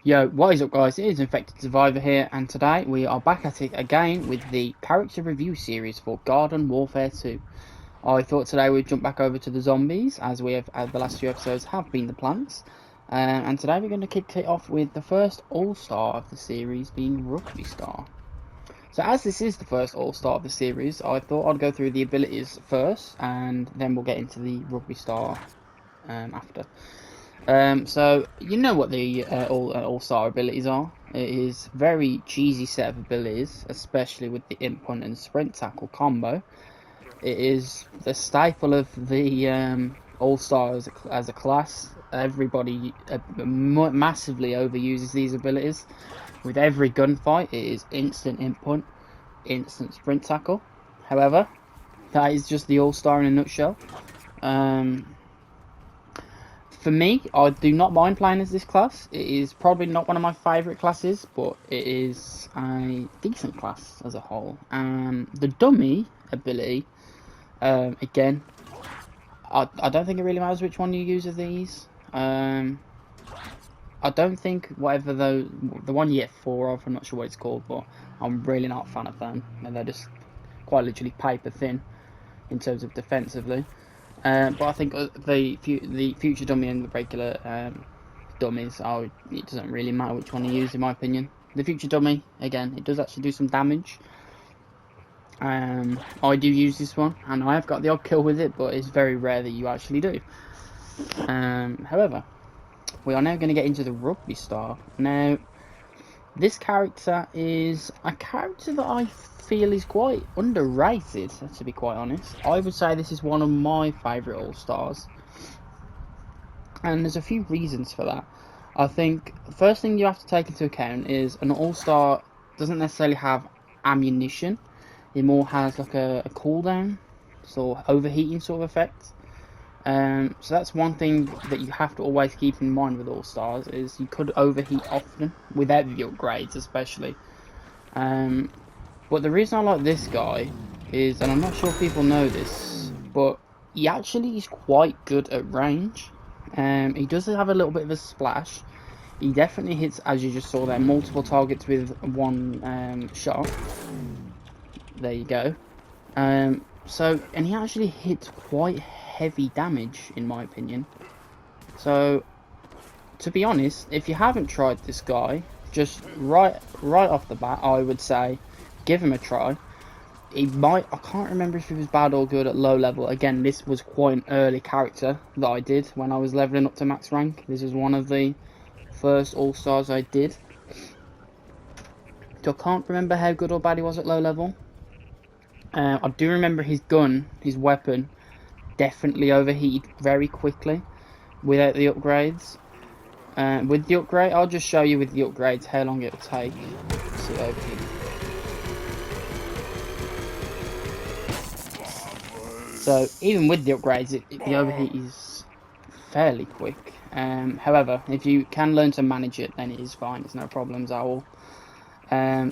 Yo, what is up guys, it is Infected Survivor here, and today we are back at it again with the character review series for Garden Warfare 2. I thought today we'd jump back over to the zombies, as we have, the last few episodes have been the plants. And today we're going to kick it off with the first all-star of the series being Rugby Star. So as this is the first all-star of the series, I thought I'd go through the abilities first, and then we'll get into the Rugby Star after. So you know what the all-star abilities are. It is very cheesy set of abilities, especially with the impunt and sprint tackle combo. It is the staple of the all-star as a class. Everybody massively overuses these abilities. With every gunfight, it is instant impunt, instant sprint tackle. However, that is just the all-star in a nutshell. For me, I do not mind playing as this class. It is probably not one of my favourite classes, but it is a decent class as a whole. The dummy ability, again, I don't think it really matters which one you use of these. I don't think whatever the one you get 4 of, I'm not sure what it's called, but I'm really not a fan of them. And they're just quite literally paper thin in terms of defensively. But I think the future dummy and the regular dummies, it doesn't really matter which one you use, in my opinion. The future dummy, again, it does actually do some damage. I do use this one, and I have got the odd kill with it, but it's very rare that you actually do. However, we are now going to get into the Rugby Star. Now, this character is a character that I feel is quite underrated, to be quite honest. I would say this is one of my favourite All-Stars. And there's a few reasons for that. I think the first thing you have to take into account is an All-Star doesn't necessarily have ammunition. It more has like a cooldown, so overheating sort of effect. So that's one thing that you have to always keep in mind with All-Stars, is you could overheat often, without the upgrades especially. But the reason I like this guy is, and I'm not sure if people know this, but he actually is quite good at range. He does have a little bit of a splash. He definitely hits, as you just saw there, multiple targets with one shot. There you go. And he actually hits quite heavy damage, in my opinion. So, to be honest, if you haven't tried this guy, just right off the bat, I would say give him a try. I can't remember if he was bad or good at low level. Again, this was quite an early character that I did when I was leveling up to max rank. This is one of the first All-Stars I did. So I can't remember how good or bad he was at low level. I do remember his gun, his weapon, definitely overheated very quickly without the upgrades. With the upgrade, I'll just show you with the upgrades how long it'll take to overheat. So even with the upgrades, the overheat is fairly quick. However, if you can learn to manage it, then it is fine. There's no problems at all.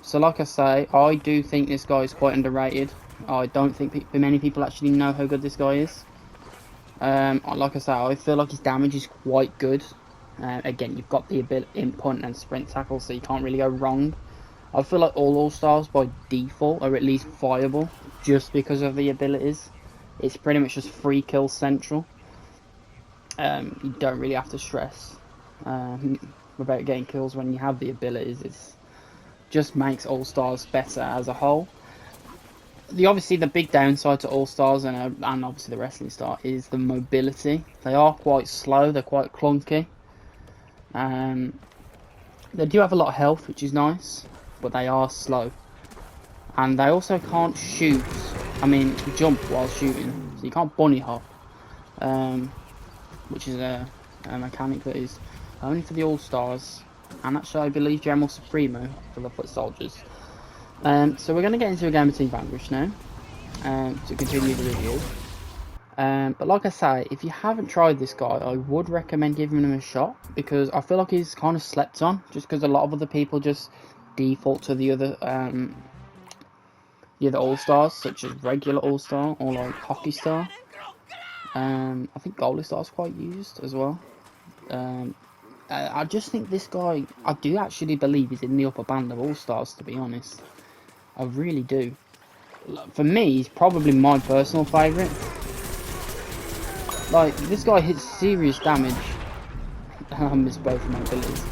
So like I say, I do think this guy is quite underrated. I don't think many people actually know how good this guy is. Like I say, I feel like his damage is quite good. Again, you've got the impunt and sprint tackle, so you can't really go wrong. I feel like all-stars by default are at least viable, just because of the abilities. It's pretty much just free kill central. You don't really have to stress about getting kills when you have the abilities. It just makes all-stars better as a whole. Obviously the big downside to all-stars and obviously the wrestling star is the mobility. They are quite slow, they're quite clunky. They do have a lot of health, which is nice, but they are slow. And they also can't shoot, jump while shooting, so you can't bunny hop. Which is a mechanic that is only for the all-stars, and actually I believe General Supremo for the foot soldiers. So we're going to get into a game of Team Vanquish now, to continue the review. But like I say, if you haven't tried this guy, I would recommend giving him a shot, because I feel like he's kind of slept on, just because a lot of other people just default to the other all-stars, such as regular all-star or like hockey star. I think goalie star is quite used as well. I just think this guy, I do actually believe he's in the upper band of all-stars, to be honest. I really do. For me, he's probably my personal favourite. Like, this guy hits serious damage. I miss both of my abilities.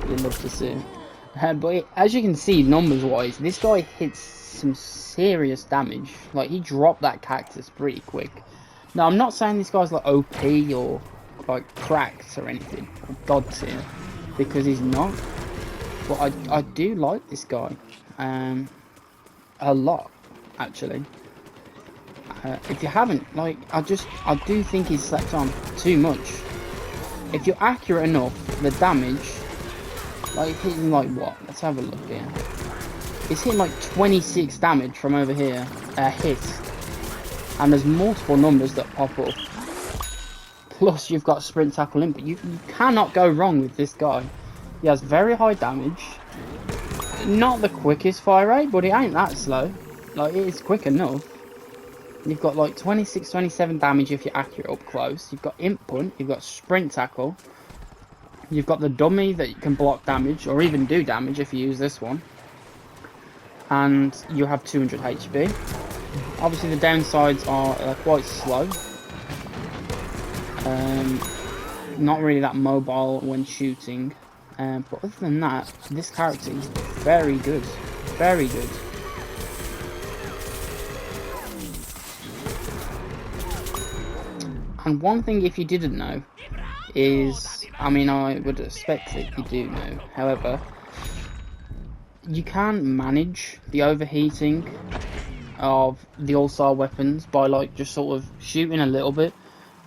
You'd love to see it. But as you can see, numbers-wise, this guy hits some serious damage. Like, he dropped that cactus pretty quick. Now, I'm not saying this guy's like OP or like cracked or anything, or god tier, because he's not. But I do like this guy, a lot, actually. If you haven't, like, I do think he's slept on too much. If you're accurate enough, the damage, like hitting like what? Let's have a look here. It's hitting like 26 damage from over here, hit. And there's multiple numbers that pop up. Plus you've got sprint, tackle, in, but you cannot go wrong with this guy. He has very high damage. Not the quickest fire rate, but it ain't that slow. Like, it is quick enough. You've got like 26, 27 damage if you're accurate up close. You've got imp punt, you've got sprint tackle. You've got the dummy that can block damage, or even do damage if you use this one. And you have 200 HP. Obviously the downsides are quite slow. Not really that mobile when shooting. But other than that, this character is very good. Very good. And one thing, if you didn't know, is, I mean, I would expect that you do know, however, you can manage the overheating of the all-star weapons by, like, just sort of shooting a little bit,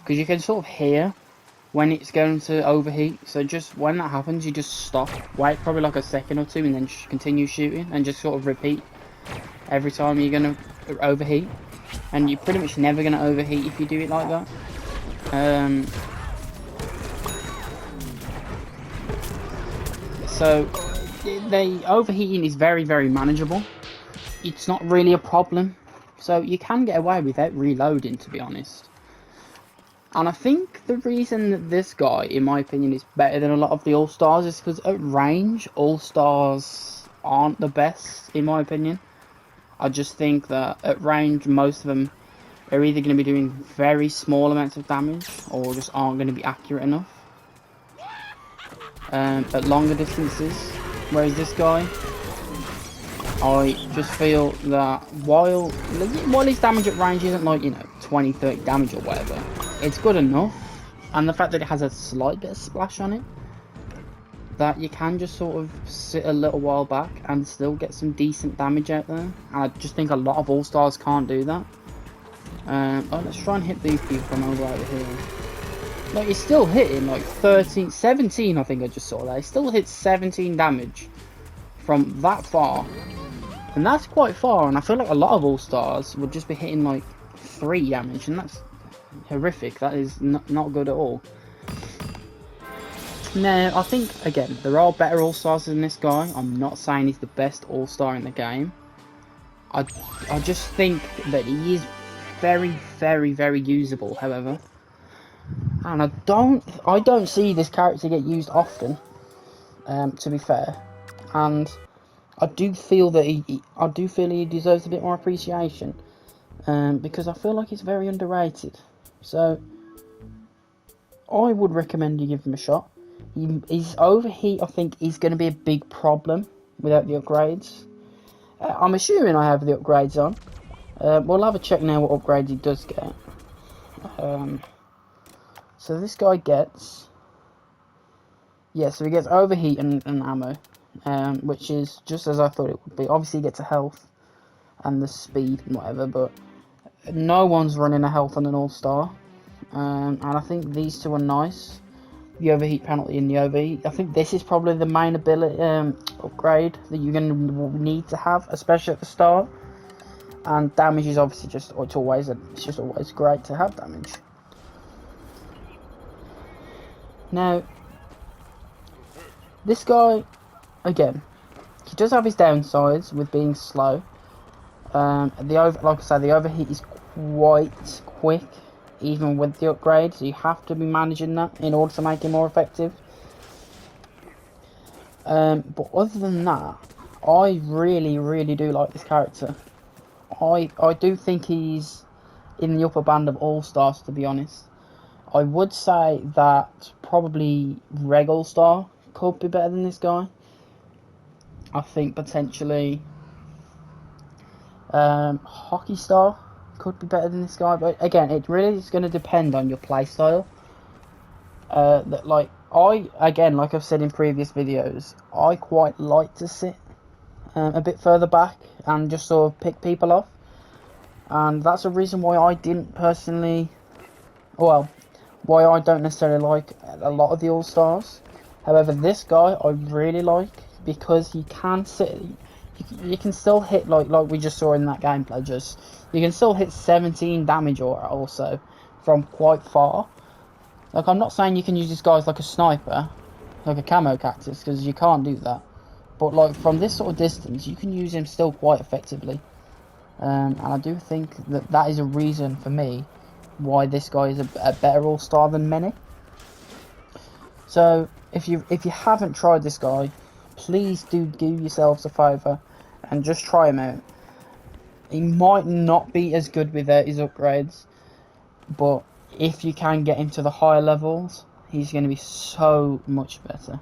because you can sort of hear when it's going to overheat. So just when that happens, you just stop, wait probably like a second or two, and then continue shooting, and just sort of repeat every time you're going to overheat. And you're pretty much never going to overheat if you do it like that. So the overheating is very, very manageable. It's not really a problem, so you can get away without reloading, to be honest. And I think the reason that this guy, in my opinion, is better than a lot of the all-stars is because at range, all-stars aren't the best, in my opinion. I just think that at range, most of them are either going to be doing very small amounts of damage, or just aren't going to be accurate enough at longer distances. Whereas this guy, I just feel that while his damage at range isn't like, you know, 20, 30 damage or whatever, it's good enough. And the fact that it has a slight bit of splash on it, that you can just sort of sit a little while back and still get some decent damage out there. And I just think a lot of all-stars can't do that. Oh, let's try and hit these people from over here. Like, he's still hitting like 13, 17, I think I just saw that. He still hits 17 damage from that far. And that's quite far, and I feel like a lot of all-stars would just be hitting like 3 damage, and that's horrific. That is not good at all. Now, I think, again, there are better all-stars than this guy. I'm not saying he's the best all-star in the game. I just think that he is very, very, very usable, however. And I don't see this character get used often, to be fair. And I do feel that he deserves a bit more appreciation, because I feel like it's very underrated. So I would recommend you give him a shot. His overheat, I think, is going to be a big problem without the upgrades. I'm assuming I have the upgrades on. We'll have a check now what upgrades he does get. So this guy gets, so he gets overheat and ammo, which is just as I thought it would be. Obviously he gets a health and the speed and whatever, but no one's running a health on an all-star. And I think these two are nice. The overheat penalty and the overheat. I think this is probably the main ability upgrade that you're going to need to have, especially at the start. And damage is obviously just always great to have damage. Now, this guy, again, he does have his downsides with being slow. Like I said, the overheat is quite quick, even with the upgrade, so you have to be managing that in order to make it more effective. But other than that, I really do like this character. I do think he's in the upper band of all-stars, to be honest. I would say that probably Regal Star could be better than this guy. I think potentially Hockey Star could be better than this guy, but again, it really is going to depend on your playstyle. Like I've said in previous videos, I quite like to sit a bit further back and just sort of pick people off, and that's a reason why I didn't personally, well, why I don't necessarily like a lot of the All-Stars. However, this guy I really like because he can sit. You can still hit like we just saw in that gameplay. Just you can still hit 17 damage or also from quite far. Like, I'm not saying you can use this guy as like a sniper, like a camo cactus, because you can't do that. But like from this sort of distance, you can use him still quite effectively. And I do think that that is a reason for me why this guy is a better all-star than many. So if you haven't tried this guy, please do yourselves a favour and just try him out. He might not be as good without his upgrades, but if you can get him to the higher levels, he's going to be so much better.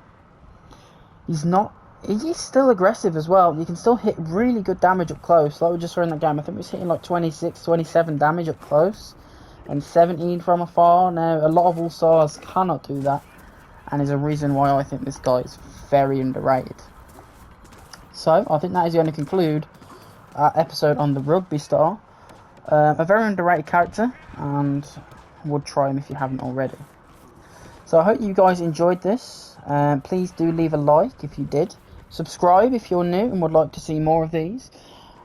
He is still aggressive as well. You can still hit really good damage up close. Like we just saw in that game, I think he was hitting like 26, 27 damage up close and 17 from afar. Now, a lot of all-stars cannot do that, and is a reason why I think this guy is very underrated. So, I think that is going to conclude our episode on the Rugby Star. A very underrated character, and would try him if you haven't already. So I hope you guys enjoyed this. Please do leave a like if you did. Subscribe if you're new and would like to see more of these.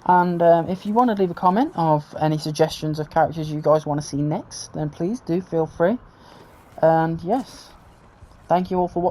And if you want to leave a comment of any suggestions of characters you guys want to see next, then please do feel free. And yes, thank you all for watching.